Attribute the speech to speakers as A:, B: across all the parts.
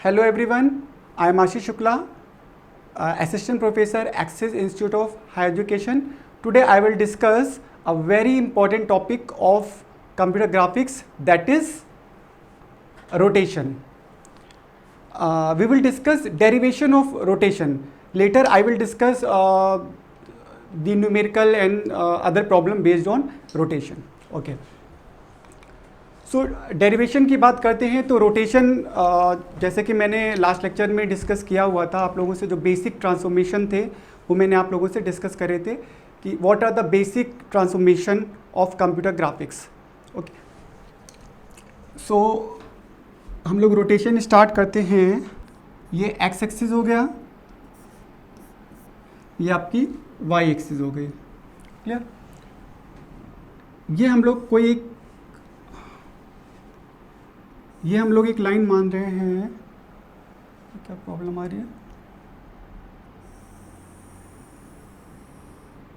A: Hello everyone, I am Ashish Shukla, Assistant Professor, Axis Institute of Higher Education. Today I will discuss a very important topic of computer graphics, that is rotation. We will discuss derivation of rotation. Later I will discuss the numerical and other problem based on rotation. Okay. So derivation की बात करते हैं तो rotation जैसे कि मैंने last lecture में discuss किया हुआ था आप लोगों से, जो बेसिक ट्रांसफॉर्मेशन थे वो मैंने आप लोगों से डिस्कस करे थे कि what are the basic transformation of computer graphics. Okay, so हम लोग रोटेशन स्टार्ट करते हैं. ये एक्स एक्सिस हो गया, ये आपकी वाई एक्सिस हो गई. क्लियर? ये हम लोग एक लाइन मान रहे हैं. क्या प्रॉब्लम आ रही है?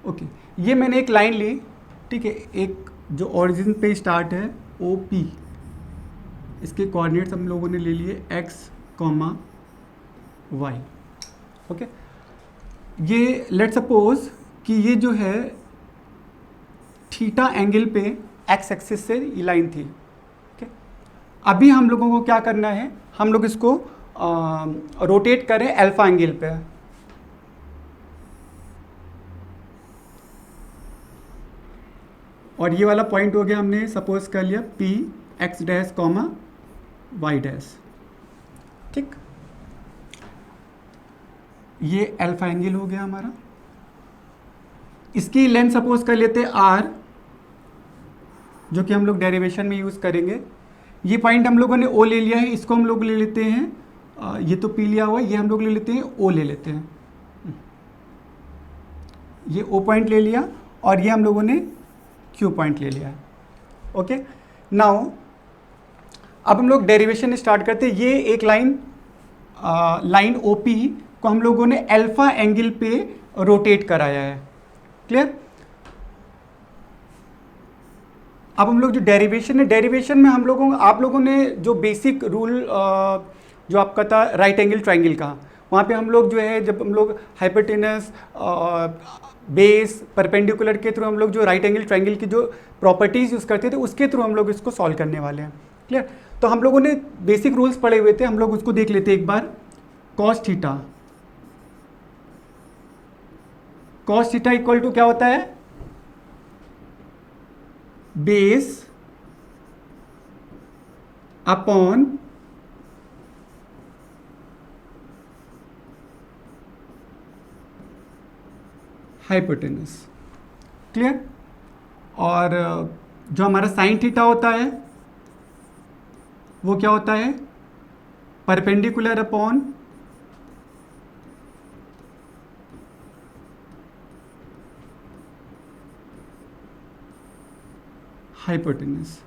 A: ओके, ये मैंने एक लाइन ली, ठीक है, एक जो ओरिजिन पे स्टार्ट है ओ पी, इसके कोऑर्डिनेट्स हम लोगों ने ले लिए एक्स कॉमा वाई. ओके, ये लेट सपोज कि ये जो है थीटा एंगल पे एक्स एक्सिस से ये लाइन थी. अभी हम लोगों को क्या करना है, हम लोग इसको रोटेट करें अल्फा एंगल पे. और ये वाला पॉइंट हो गया, हमने सपोज कर लिया P X dash comma Y dash. ठीक, ये अल्फा एंगल हो गया हमारा. इसकी लेंथ सपोज कर लेते हैं आर, जो कि हम लोग डेरिवेशन में यूज करेंगे. ये पॉइंट हम लोगों ने ओ ले लिया है, इसको हम लोग ले लेते हैं, ये तो पी लिया हुआ है, ये हम लोग ले लेते हैं ओ ले लेते हैं. ये ओ पॉइंट ले लिया और ये हम लोगों ने क्यू पॉइंट ले लिया है. ओके, नाउ अब हम लोग डेरिवेशन स्टार्ट करते हैं. ये एक लाइन ओ पी को हम लोगों ने अल्फा एंगल पे रोटेट कराया है. क्लियर? अब हम लोग जो डेरिवेशन है, डेरिवेशन में आप लोगों ने जो बेसिक रूल जो आपका था राइट एंगल ट्रायंगल का, वहाँ पे हम लोग जो है, जब हम लोग हाइपोटेनस बेस परपेंडिकुलर के थ्रू हम लोग जो राइट एंगल ट्रायंगल की जो प्रॉपर्टीज यूज़ करते थे उसके थ्रू हम लोग इसको सॉल्व करने वाले हैं. क्लियर? तो हम लोगों ने बेसिक रूल्स पढ़े हुए थे, हम लोग उसको देख लेते एक बार. कॉस थीटा इक्वल टू क्या होता है, बेस अपॉन हाइपोटेनस. क्लियर? और जो हमारा साइन थीटा होता है वो क्या होता है, परपेंडिकुलर अपॉन हाइपोटेनस.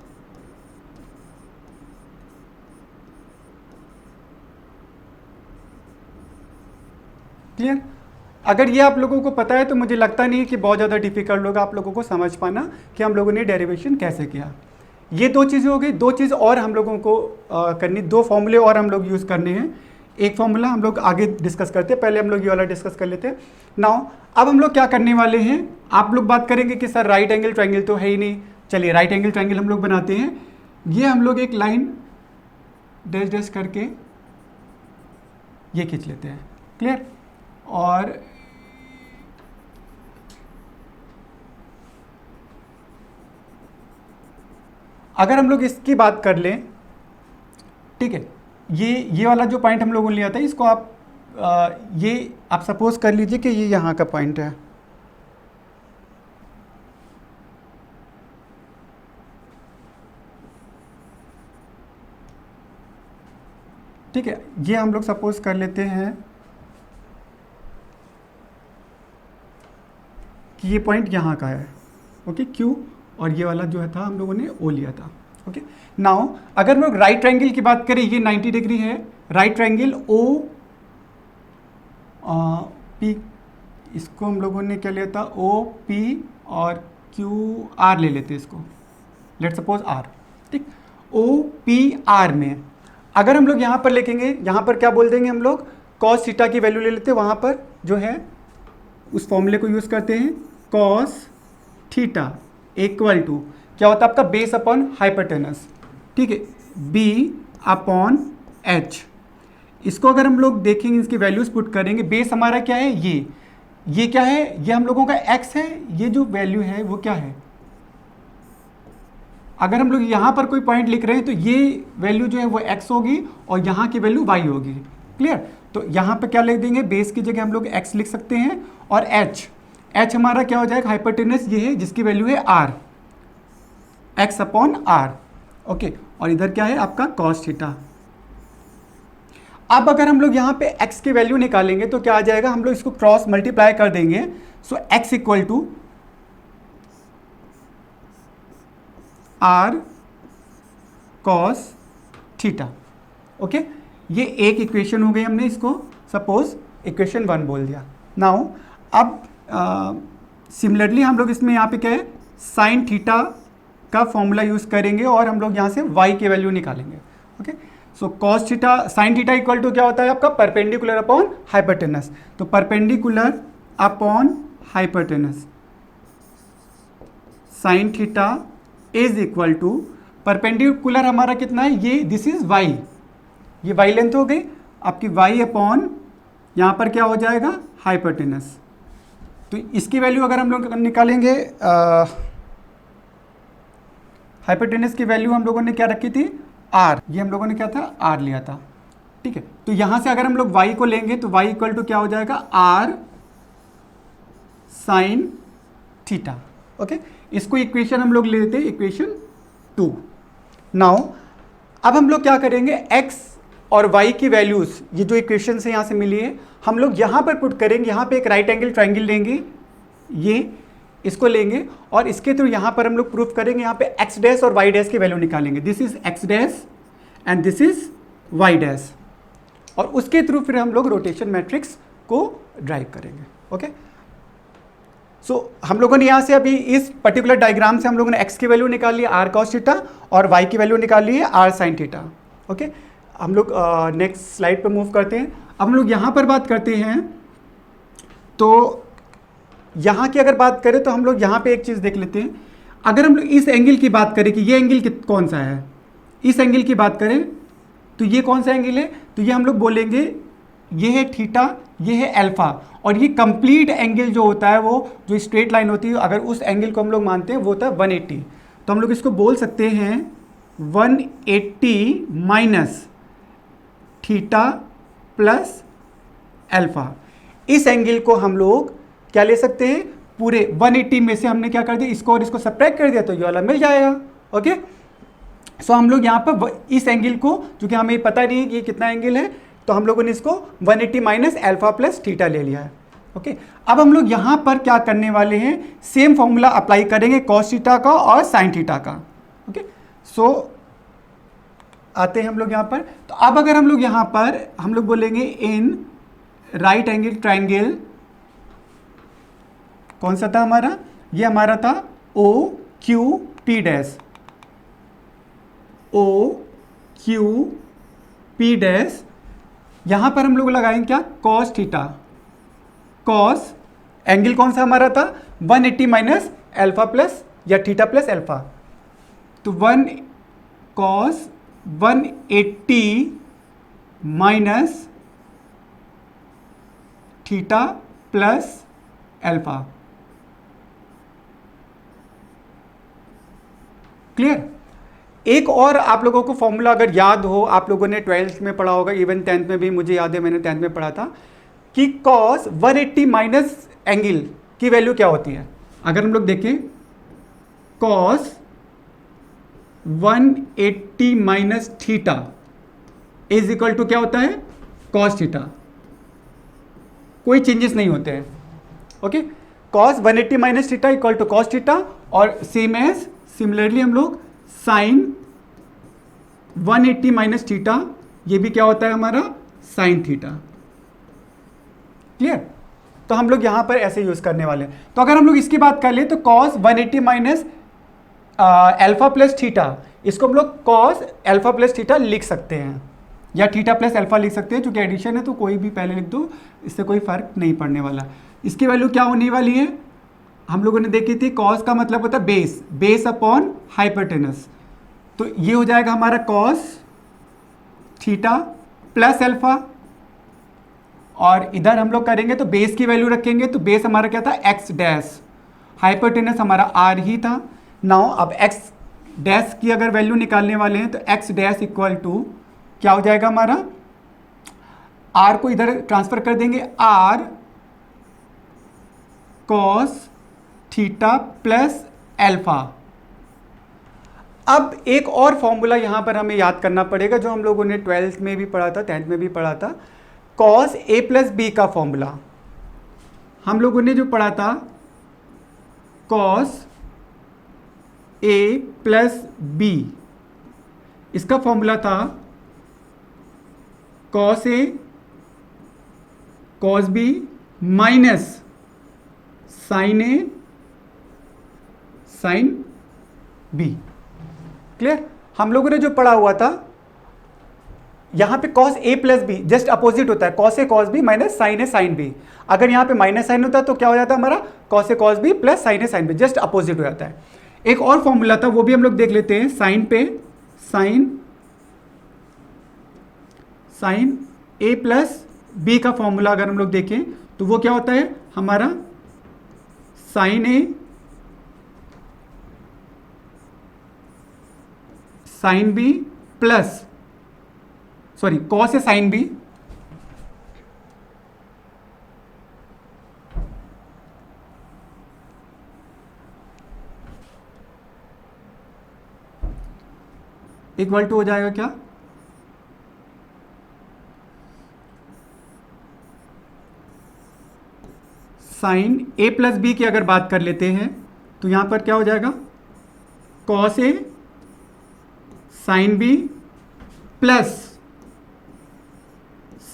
A: क्लियर? अगर ये आप लोगों को पता है तो मुझे लगता नहीं कि बहुत ज़्यादा डिफिकल्ट होगा आप लोगों को समझ पाना कि हम लोगों ने डेरिवेशन कैसे किया. ये दो चीज़ें हो गई. दो चीज़ और हम लोगों को करनी, दो फॉर्मूले और हम लोग यूज़ करने हैं. एक फॉर्मूला हम लोग आगे डिस्कस करते हैं, पहले हम लोग ये वाला डिस्कस कर लेते हैं. नाउ अब हम लोग क्या करने वाले हैं, आप लोग बात करेंगे कि सर राइट एंगल ट्रायंगल तो है ही नहीं. चलिए राइट एंगल ट्रायंगल हम लोग बनाते हैं. ये हम लोग एक लाइन डैश डैश करके ये खींच लेते हैं. क्लियर? और अगर हम लोग इसकी बात कर लें, ठीक है, ये वाला जो पॉइंट हम लोगों ने लिया था, इसको आप सपोज कर लीजिए कि ये यहाँ का पॉइंट है. ठीक है, ये हम लोग सपोज कर लेते हैं कि ये पॉइंट यहाँ का है. ओके, क्यू, और ये वाला जो है था हम लोगों ने ओ लिया था. ओके, नाउ अगर हम लोग राइट ट्रायंगल की बात करें, ये 90 डिग्री है. राइट ट्रायंगल ओ पी, इसको हम लोगों ने क्या लिया था, ओ पी और क्यू आर ले लेते हैं इसको. Let suppose R. ठीक, ओ पी आर में अगर हम लोग यहाँ पर लिखेंगे, यहाँ पर क्या बोल देंगे हम लोग, कॉस थीटा की वैल्यू ले लेते हैं, वहाँ पर जो है उस फॉर्मूले को यूज़ करते हैं, कॉस थीटा इक्वल टू क्या होता है आपका बेस अपॉन हाइपोटेनस, ठीक है, बी अपॉन एच। इसको अगर हम लोग देखेंगे, इसकी वैल्यूज पुट करेंगे, बेस हमारा क्या है, ये क्या है, ये हम लोगों का x है, ये जो वैल्यू है वो क्या है, अगर हम लोग यहाँ पर कोई पॉइंट लिख रहे हैं तो ये वैल्यू जो है वो x होगी और यहाँ की वैल्यू y होगी। क्लियर? तो यहाँ पर क्या लिख देंगे, बेस की जगह हम लोग x लिख सकते हैं, और h हमारा क्या हो जाएगा, हाइपोटेनस ये है जिसकी वैल्यू है r, x upon r। Okay, और इधर क्या है आपका cos थीटा। अब अगर हम लोग यहाँ पे x की वैल्यू निकालेंगे तो क्या आ जाएगा, हम लोग इसको क्रॉस मल्टीप्लाई कर देंगे, so x equal to r cos theta. Okay, ये एक इक्वेशन हो गई, हमने इसको सपोज इक्वेशन 1 बोल दिया। नाउ अब सिमिलरली हम लोग इसमें यहाँ पे क्या है, साइन थीटा का फॉर्मूला यूज करेंगे और हम लोग यहाँ से y की वैल्यू निकालेंगे। Okay, so cos theta sine theta equal to क्या होता है आपका, परपेंडिकुलर अपॉन हाइपोटेनस। तो perpendicular upon hypotenuse sine theta is equal to, perpendicular हमारा कितना है, ये दिस इज y, ये y लेंथ हो गई आपकी, y अपॉन यहाँ पर क्या हो जाएगा, हाइपोटेनस। तो इसकी वैल्यू अगर हम लोग निकालेंगे, हाइपोटेनस की वैल्यू हम लोगों ने क्या रखी थी, r, ये हम लोगों ने क्या था, r लिया था। ठीक है, तो यहाँ से अगर हम लोग y को लेंगे तो y इक्वल टू क्या हो जाएगा, r साइन थीटा। ओके, इसको इक्वेशन हम लोग ले लेते हैं, इक्वेशन 2। नाउ अब हम लोग क्या करेंगे, x और y की वैल्यूज, ये जो इक्वेशन से यहाँ से मिली है, हम लोग यहाँ पर पुट करेंगे, यहाँ पे एक राइट एंगल ट्राइंगल लेंगे, ये इसको लेंगे और इसके थ्रू यहाँ पर हम लोग प्रूफ करेंगे, यहाँ पे x डैश और y डैश की वैल्यू निकालेंगे, this is x dash and this is y dash, और उसके थ्रू फिर हम लोग रोटेशन मैट्रिक्स को ड्राइव करेंगे। ओके, सो हम लोगों ने यहाँ से अभी इस पर्टिकुलर डायग्राम से हम लोगों ने x की वैल्यू निकाल ली r cos थीटा और y की वैल्यू निकाल ली है r sin थीटा। ओके, हम लोग नेक्स्ट स्लाइड पे मूव करते हैं। अब हम लोग यहाँ पर बात करते हैं, तो यहाँ की अगर बात करें तो हम लोग यहाँ पे एक चीज़ देख लेते हैं। अगर हम लोग इस एंगल की बात करें कि ये एंगल कौन सा है, इस एंगल की बात करें तो ये कौन सा एंगल है, तो ये हम लोग बोलेंगे ये है थीटा, ये है अल्फा, और ये कंप्लीट एंगल जो होता है, वो जो स्ट्रेट लाइन होती है, अगर उस एंगल को हम लोग मानते हैं वो होता है 180। तो हम लोग इसको बोल सकते हैं 180 माइनस थीटा प्लस अल्फा। इस एंगल को हम लोग क्या ले सकते हैं, पूरे 180 में से हमने क्या कर दिया, इसको और इसको सब्ट्रैक्ट कर दिया तो ये वाला मिल जाएगा। ओके, सो हम लोग यहाँ पर इस एंगल को, क्योंकि हमें पता नहीं है कि ये कितना एंगल है, तो हम लोगों ने इसको 180 माइनस अल्फा प्लस थीटा ले लिया है। ओके, अब हम लोग यहाँ पर क्या करने वाले हैं, सेम फॉर्मूला अप्लाई करेंगे कॉस थीटा का और साइन थीटा का। ओके, सो आते हैं हम लोग यहाँ पर। तो अब अगर हम लोग यहाँ पर हम लोग बोलेंगे इन राइट एंगल ट्राइंगल, कौन सा था हमारा, ये हमारा था O Q P dash, O Q P dash, यहां पर हम लोग लगाएंगे क्या, कॉस थीटा, कॉस एंगल कौन सा हमारा था 180 माइनस अल्फा प्लस या थीटा प्लस अल्फा, तो 1 cos 180 minus theta plus alpha. Clear? एक और आप लोगों को फॉर्मूला अगर याद हो, आप लोगों ने 12th में पढ़ा होगा, इवन 10th में भी, मुझे याद है मैंने 10th में पढ़ा था कि cos 180 माइनस एंगल की वैल्यू क्या होती है। अगर हम लोग देखें cos 180 minus theta is equal to क्या होता है, cos थीटा, कोई चेंजेस नहीं होते हैं। Okay, cos 180 minus theta equal to cos theta, और सेम एज सिमिलरली हम लोग साइन 180 माइनस थीटा, ये भी क्या होता है हमारा साइन थीटा। क्लियर? तो हम लोग यहां पर ऐसे यूज करने वाले हैं। तो अगर हम लोग इसकी बात कर ले तो cos 180 minus alpha plus theta, इसको हम लोग cos अल्फा प्लस थीटा लिख सकते हैं। या थीटा प्लस अल्फा लिख सकते हैं, चूंकि एडिशन है तो कोई भी पहले लिख दो, इससे कोई फर्क नहीं पड़ने वाला। इसकी वैल्यू क्या होने वाली है, हम लोगों ने देखी थी, कॉस का मतलब होता है बेस, बेस अपॉन हाइपोटेनस। तो ये हो जाएगा हमारा कॉस थीटा प्लस अल्फा, और इधर हम लोग करेंगे तो बेस की वैल्यू रखेंगे, तो बेस हमारा क्या था एक्स डैश, हाइपोटेनस हमारा आर ही था। नाउ अब एक्स डैश की अगर वैल्यू निकालने वाले हैं तो एक्स डैश इक्वल टू क्या हो जाएगा हमारा, आर को इधर ट्रांसफर कर देंगे, R cos theta plus alpha. अब एक और फॉर्मूला यहां पर हमें याद करना पड़ेगा जो हम लोगों ने 12th में भी पढ़ा था, 10th में भी पढ़ा था, कॉस ए प्लस बी का फॉर्मूला। हम लोगों ने जो पढ़ा था कॉस ए प्लस बी, इसका फॉर्मूला था cos A cos B minus sign A sine B. Clear? हम लोगों ने जो पढ़ा हुआ था यहां पे cos A plus be just opposite होता है, cos A cos B minus sign A sine B. अगर यहां पे माइनस साइन होता तो क्या हो जाता हमारा, cos A cos B plus sign A sine B, just opposite हो जाता है। एक और फॉर्मूला था वो भी हम लोग देख लेते हैं, साइन पे साइन ए प्लस बी का फॉर्मूला अगर हम लोग देखें तो वो क्या होता है हमारा, sine A sine B plus sorry cos A sine B equal to हो जाएगा क्या, साइन ए प्लस बी की अगर बात कर लेते हैं तो यहां पर क्या हो जाएगा, cos A sine B plus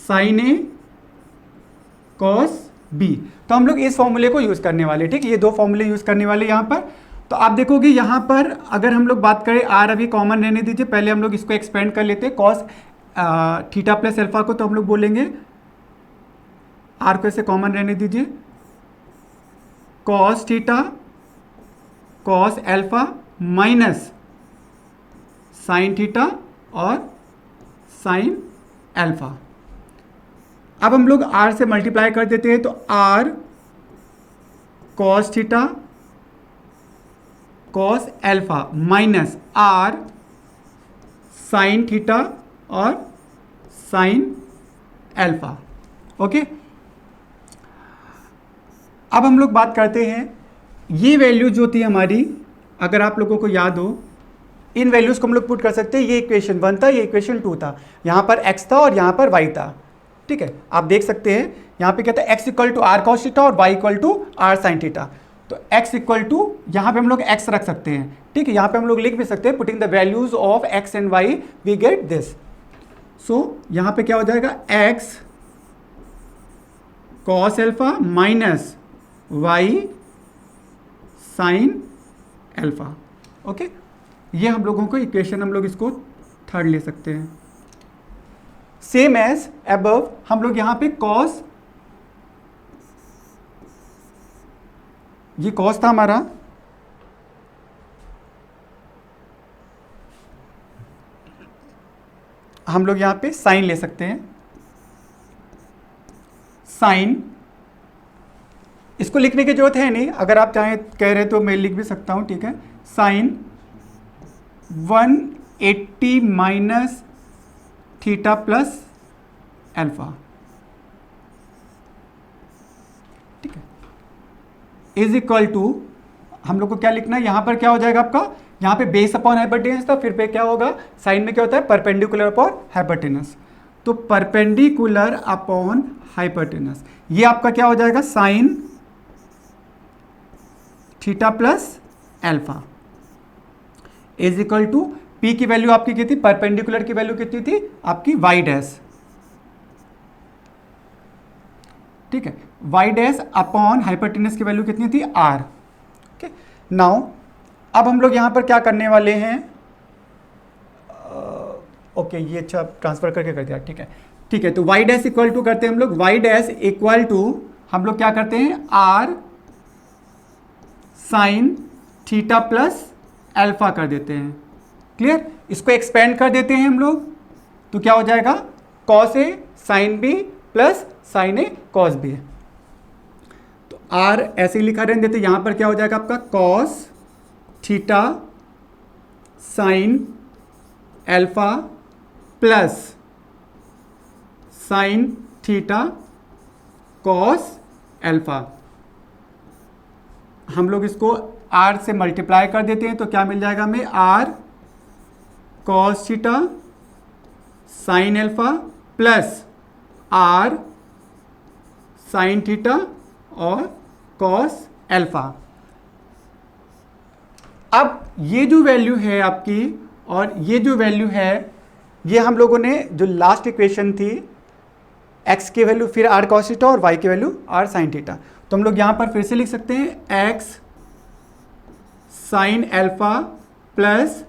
A: sign A cos B. तो हम लोग इस फॉर्मूले को यूज करने वाले, ठीक है, ये दो फॉर्मूले यूज करने वाले यहां पर। तो आप देखोगे यहां पर अगर हम लोग बात करें, आर अभी कॉमन रहने दीजिए, पहले हम लोग इसको एक्सपेंड कर लेते हैं, कॉस थीटा प्लस अल्फा को तो हम लोग बोलेंगे, आर को ऐसे कॉमन रहने दीजिए, cos theta cos alpha minus sign theta और साइन अल्फा। अब हम लोग आर से मल्टीप्लाई कर देते हैं, तो R cos theta cos alpha minus R sine theta और साइन अल्फा। ओके, अब हम लोग बात करते हैं, ये वैल्यू जो थी हमारी, अगर आप लोगों को याद हो, इन वैल्यूज को हम लोग पुट कर सकते हैं, ये इक्वेशन 1 था, ये इक्वेशन 2 था, यहां पर x था और यहां पर y था, ठीक है। आप देख सकते हैं यहां पे क्या था, x equal to R cos theta और y equal to R sine theta. तो x इक्वल टू यहां पे हम लोग x रख सकते हैं, ठीक है, यहां पे हम लोग लिख भी सकते हैं, putting the values of x and y we get this. So यहां पे क्या हो जाएगा, x cos alpha minus y sine alpha. Okay, ये हम लोगों को इक्वेशन, हम लोग इसको थर्ड ले सकते हैं। सेम एज अबव, हम लोग यहां पे कॉस, ये कॉस था हमारा, हम लोग यहां पे साइन ले सकते हैं, साइन, इसको लिखने की जरूरत है नहीं, अगर आप चाहें कह रहे तो मैं लिख भी सकता हूं, ठीक है, sine 180 minus theta plus alpha, ठीक है, इज इक्वल टू, हम लोग को क्या लिखना है, यहां पर क्या हो जाएगा आपका, यहां पे बेस अपॉन हाइपोटेनस था, फिर पे क्या होगा, साइन में क्या होता है, परपेंडिकुलर अपॉन हाइपोटेनस, तो परपेंडिकुलर अपॉन हाइपोटेनस, ये आपका क्या हो जाएगा, sine theta plus alpha is equal to, P की वैल्यू आपकी कितनी, परपेंडिकुलर की वैल्यू कितनी थी आपकी, वाई डैश, ठीक है, वाई डैश अपॉन हाइपोटेनस की वैल्यू कितनी थी, आर। ओके, नाउ अब हम लोग यहां पर क्या करने वाले हैं, ओके ये अच्छा ट्रांसफर करके कर दिया, ठीक है ठीक है। तो वाई डैश इक्वल टू करते हैं हम लोग, वाई डैश इक्वल टू हम लोग क्या करते हैं, R sine theta plus alpha कर देते हैं। क्लियर, इसको एक्सपेंड कर देते हैं हम लोग, तो क्या हो जाएगा, cos A sine B plus sign A cos B. तो आर ऐसे ही लिखा रहने देते, यहां पर क्या हो जाएगा आपका cos theta sine alpha plus sine theta cos alpha. हम लोग इसको आर से मल्टीप्लाई कर देते हैं, तो क्या मिल जाएगा हमें, R cos theta sine alpha plus R sine theta और कॉस अल्फा। अब ये जो वैल्यू है आपकी और ये जो वैल्यू है, ये हम लोगों ने जो लास्ट इक्वेशन थी, x की वैल्यू फिर r cos थीटा और y की वैल्यू r sin थीटा, तो हम लोग यहां पर फिर से लिख सकते हैं x sin alpha plus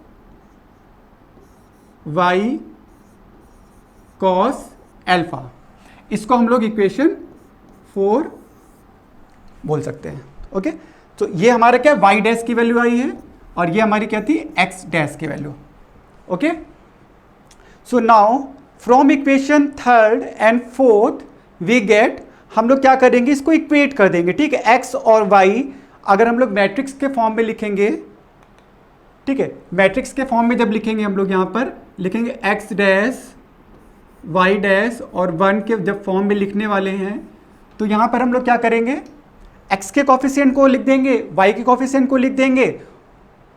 A: y cos alpha. इसको हम लोग इक्वेशन 4 बोल सकते हैं। ओके, तो ये हमारा क्या y डैश की वैल्यू आई है और ये हमारी क्या थी, x डैश की value. Okay, so now from equation third and fourth we get, हम लोग क्या करेंगे, इसको इक्वेट कर देंगे, ठीक है। x और y अगर हम लोग मैट्रिक्स के फॉर्म में लिखेंगे, ठीक है, मैट्रिक्स के फॉर्म में जब लिखेंगे हम लोग यहां पर लिखेंगे x डैश y डैश और 1 के जब फॉर्म में लिखने वाले हैं, तो यहां पर हम लोग क्या करेंगे, x के कॉफिशिएंट को लिख देंगे, y के कॉफिशिएंट को लिख देंगे,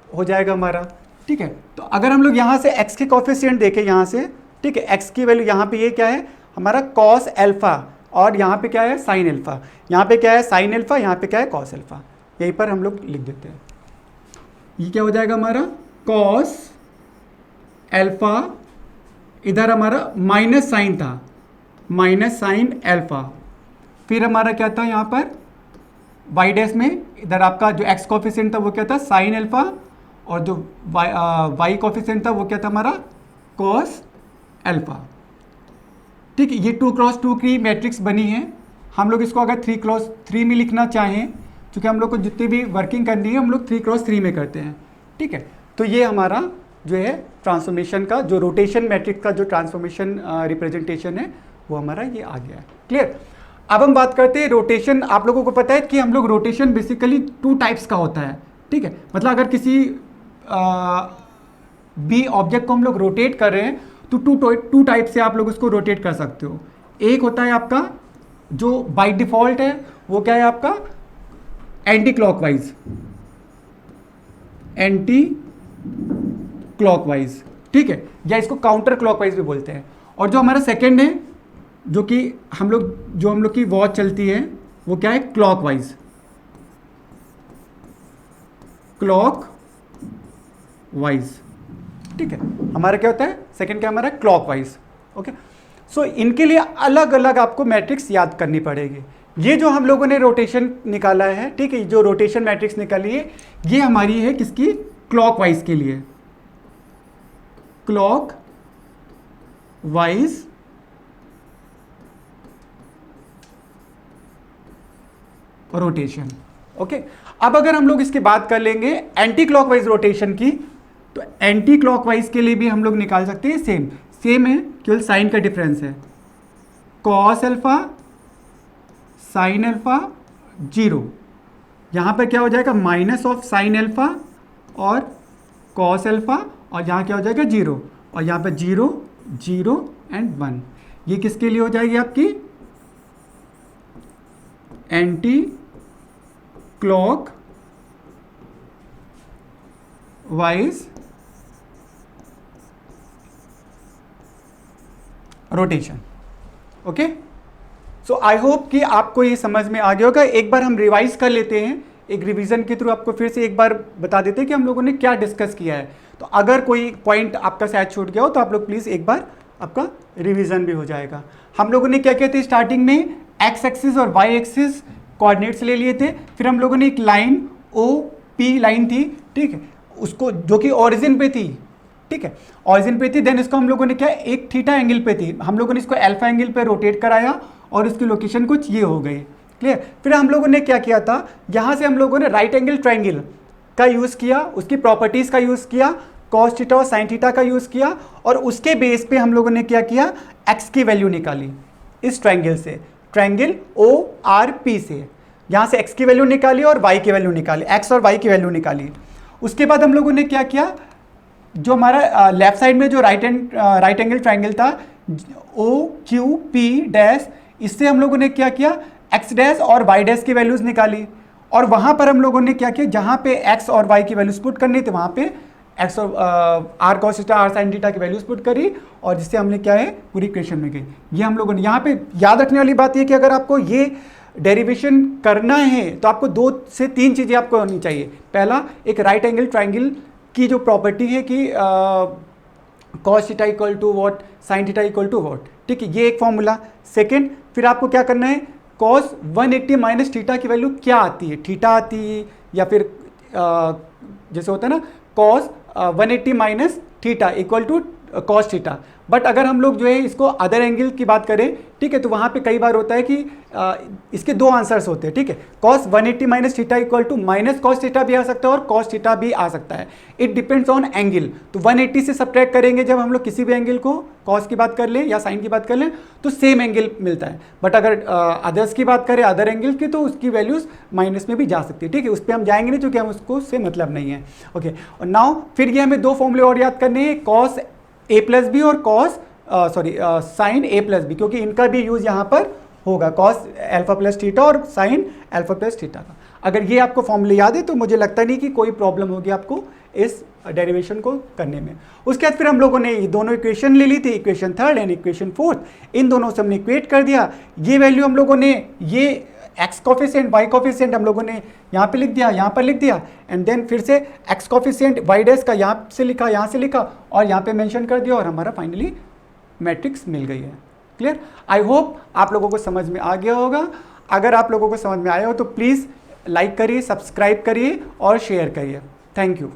A: हो जाएगा हमारा, ठीक है। तो अगर हम लोग यहाँ से x के कॉफिशिएंट देखें यहाँ से, ठीक है, x की वैल्यू यहाँ पे ये क्या है हमारा कॉस अल्फा और यहाँ पे क्या है साइन अल्फा, यहाँ पे क्या है साइन अल्फा, यहाँ पे क्या है कॉस अल्फा, यहीं पर हम लोग लिख देते हैं। ये क्या हो जाएगा हमारा कॉस अल्फा, इधर हमारा माइनस साइन था, माइनस साइन अल्फा, फिर हमारा क्या था यहाँ पर y डैश में, इधर आपका जो x कॉफिशिएंट था वो क्या था साइन अल्फा और जो y कॉफिशिएंट था वो क्या था हमारा कॉस अल्फा। ठीक है, ये 2 क्रॉस 2 की मैट्रिक्स बनी है। हम लोग इसको अगर 3 क्रॉस 3 में लिखना चाहें, क्योंकि हम लोग को जितनी भी वर्किंग करनी है हम लोग 3 क्रॉस 3 में करते हैं, ठीक है। तो ये हमारा जो है ट्रांसफॉर्मेशन का जो रोटेशन मैट्रिक्स का जो ट्रांसफॉर्मेशन रिप्रेजेंटेशन है वो हमारा ये आ गया है। क्लियर, अब हम बात करते हैं रोटेशन। आप लोगों को पता है कि हम लोग रोटेशन बेसिकली 2 टाइप्स का होता है, ठीक है। मतलब अगर किसी बी ऑब्जेक्ट को हम लोग रोटेट कर रहे हैं तो 2 टाइप से आप लोग उसको रोटेट कर सकते हो। एक होता है आपका जो बाय डिफॉल्ट है, वो क्या है आपका एंटी क्लॉकवाइज, एंटी क्लॉकवाइज, ठीक है, या इसको काउंटर क्लॉकवाइज भी बोलते हैं। और जो हमारा सेकंड है, जो कि हम लोग की वॉच चलती है, वो क्या है क्लॉकवाइज, क्लॉक वाइज, ठीक है। हमारा क्या होता है सेकंड, क्या हमारा क्लॉकवाइज। ओके, सो इनके लिए अलग अलग आपको मैट्रिक्स याद करनी पड़ेगी। ये जो हम लोगों ने रोटेशन निकाला है, ठीक है, जो रोटेशन मैट्रिक्स निकाली है ये हमारी है किसकी, क्लॉकवाइज के लिए, क्लॉक वाइज रोटेशन। ओके, अब अगर हम लोग इसकी बात कर लेंगे एंटी क्लॉकवाइज रोटेशन की, तो एंटी क्लॉकवाइज के लिए भी हम लोग निकाल सकते हैं, सेम है, केवल साइन का डिफरेंस है। कॉस अल्फा साइन अल्फा 0, यहां पर क्या हो जाएगा माइनस ऑफ साइन अल्फा और कॉस अल्फा, और यहां क्या हो जाएगा 0, और यहां पर 0 0 एंड 1। ये किसके लिए हो जाएगी आपकी anti clock wise rotation. Okay, so I hope कि आपको ये समझ में आ गया होगा। एक बार हम रिवाइज कर लेते हैं, एक रिवीजन के थ्रू आपको फिर से एक बार बता देते हैं कि हम लोगों ने क्या डिस्कस किया है। तो अगर कोई पॉइंट आपका शायद छूट गया हो तो आप लोग प्लीज़ एक बार आपका रिवीजन भी हो जाएगा। हम लोगों ने क्या किया था स्टार्टिंग में, एक्स एक्सिस और वाई एक्सिस कोऑर्डिनेट्स ले लिए थे। फिर हम लोगों ने एक लाइन ओ पी लाइन थी, ठीक है, उसको जो कि ओरिजिन पे थी, ठीक है, ऑरिजिन पे थी, देन इसको हम लोगों ने क्या एक थीटा एंगल पे थी, हम लोगों ने इसको अल्फा एंगल पे रोटेट कराया और इसकी लोकेशन कुछ ये हो गई। क्लियर। फिर हम लोगों ने क्या किया था, यहाँ से हम लोगों ने राइट एंगल ट्राइंगल का यूज़ किया, उसकी प्रॉपर्टीज़ का यूज़ किया, कॉस थीटा और साइन थीटा का यूज़ किया, और उसके बेस पे हम लोगों ने क्या किया, एक्स की वैल्यू निकाली इस ट्राइंगल से, ट्राइंगल ORP से, यहाँ से एक्स की वैल्यू निकाली और वाई की वैल्यू निकाली, एक्स और वाई की वैल्यू निकाली। उसके बाद हम लोगों ने क्या किया, जो हमारा लेफ्ट साइड में जो राइट एंगल ट्राइंगल था OQP डैश, इससे हम लोगों ने क्या किया, एक्स डैश और वाई डैश की वैल्यूज़ निकाली, और वहाँ पर हम लोगों ने क्या किया, जहाँ पे एक्स और वाई की वैल्यूज़ पुट करनी थी वहाँ पे एक्स और R cos theta R sine theta की वैल्यूज़ पुट करी, और जिससे हमने क्या है पूरी इक्वेशन में गई। ये हम लोगों ने यहाँ पे याद रखने वाली बात ये कि अगर आपको ये डेरिवेशन करना है तो आपको 2 से 3 चीज़ें आपको होनी चाहिए। पहला, एक राइट एंगल ट्राइंगल की जो प्रॉपर्टी है कि cos theta equal to what, sine theta equal to what, ठीक है, ये एक फॉर्मूला। सेकेंड, फिर आपको क्या करना है, कॉस 180 माइनस थीटा की वैल्यू क्या आती है, थीटा आती है या फिर जैसे होता है ना cos 180 minus theta equal to cos theta. But अगर हम लोग जो है इसको अदर एंगल की बात करें, ठीक है, तो वहाँ पे कई बार होता है कि इसके 2 आंसर्स होते हैं, ठीक है, cos 180 minus theta equal to minus cos theta भी आ सकता है और कॉस थीटा भी आ सकता है, इट डिपेंड्स ऑन एंगल। तो 180 से सब्ट्रैक्ट करेंगे जब हम लोग किसी भी एंगल को, कॉस की बात कर लें या साइन की बात कर लें, तो सेम एंगल मिलता है। बट अगर अदर्स की बात करें, अदर एंगल की, तो उसकी वैल्यूज़ माइनस में भी जा सकती है, ठीक है, उस पर हम जाएंगे नहीं क्योंकि हम उसको से मतलब नहीं है। ओके, और नाउ फिर ये हमें 2 फॉर्मूले और याद करने हैं, कॉस A प्लस बी और cos sine A plus B, क्योंकि इनका भी यूज़ यहाँ पर होगा, कॉस अल्फा प्लस थीटा और साइन अल्फा प्लस थीटा का। अगर ये आपको फॉर्मूले याद है तो मुझे लगता नहीं कि कोई प्रॉब्लम होगी आपको इस डेरिवेशन को करने में। उसके बाद फिर हम लोगों ने ये दोनों इक्वेशन ले ली थी, इक्वेशन 3 एंड इक्वेशन 4, इन दोनों से हमने इक्वेट कर दिया। ये वैल्यू हम लोगों ने, ये एक्स कोफिशिएंट वाई कोफिशिएंट हम लोगों ने यहाँ पे लिख दिया, यहाँ पर लिख दिया, एंड देन फिर से एक्स कोफिशिएंट वाई डैश का यहाँ से लिखा, यहाँ से लिखा और यहाँ पे मेंशन कर दिया, और हमारा फाइनली मैट्रिक्स मिल गई है। क्लियर। आई होप आप लोगों को समझ में आ गया होगा। अगर आप लोगों को समझ में आया हो तो प्लीज़ लाइक करिए, सब्सक्राइब करिए और शेयर करिए। Thank you.